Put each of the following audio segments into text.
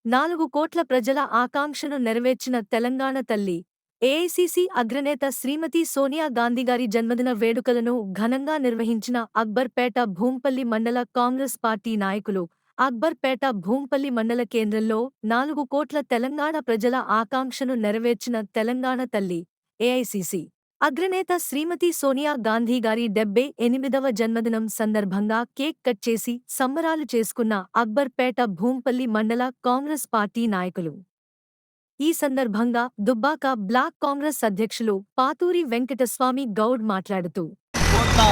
4 కోట్ల ప్రజల ఆకాంక్షను నెరవేర్చిన తెలంగాణ తల్లి ఏఐసీసీ అగ్రనేత శ్రీమతి సోనియా గాంధీగారి జన్మదిన వేడుకలను ఘనంగా నిర్వహించిన అక్బర్పేట భూంపల్లి మండల కాంగ్రెస్ పార్టీ నాయకులు. అక్బర్పేట భూంపల్లి మండల కేంద్రంలో 4 కోట్ల తెలంగాణ ప్రజల ఆకాంక్షను నెరవేర్చిన తెలంగాణ తల్లి ఏఐసీసీ అగ్రనేత శ్రీమతి సోనియా గాంధీ గారి 78వ జన్మదినం సందర్భంగా కేక్ కట్ చేసి సంబరాలు చేసుకున్న అక్బర్పేట భూంపల్లి మండల కాంగ్రెస్ పార్టీ నాయకులు. ఈ సందర్భంగా దుబ్బాక బ్లాక్ కాంగ్రెస్ అధ్యక్షులు పాతూరి వెంకటస్వామి గౌడ్ మాట్లాడుతూ, కోట్ల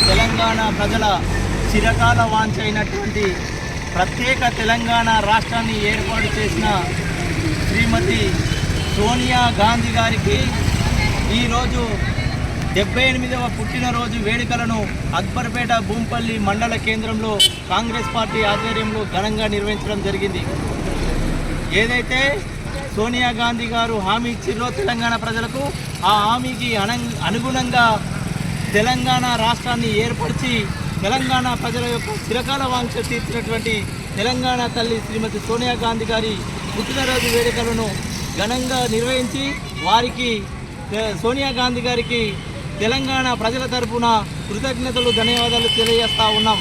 తెలంగాణ ప్రజల చిరకాల వాంఛైనటువంటి ప్రత్యేక తెలంగాణ రాష్ట్రాన్ని ఏర్పాటు చేసిన శ్రీమతి సోనియా గాంధీ గారికి ఈరోజు 78వ పుట్టినరోజు వేడుకలను అక్బర్పేట భూంపల్లి మండల కేంద్రంలో కాంగ్రెస్ పార్టీ ఆధ్వర్యంలో ఘనంగా నిర్వహించడం జరిగింది. ఏదైతే సోనియా గాంధీ గారు హామీ ఇచ్చిర్రో తెలంగాణ ప్రజలకు, ఆ హామీకి అనుగుణంగా తెలంగాణ రాష్ట్రాన్ని ఏర్పరిచి తెలంగాణ ప్రజల యొక్క చిరకాల వాంఛ తీర్చినటువంటి తెలంగాణ తల్లి శ్రీమతి సోనియా గాంధీ గారి పుట్టినరోజు వేడుకలను ఘనంగా నిర్వహించి వారికి సోనియా గాంధీ గారికి తెలంగాణ ప్రజల తరపున కృతజ్ఞతలు ధన్యవాదాలు తెలియజేస్తా ఉన్నాం.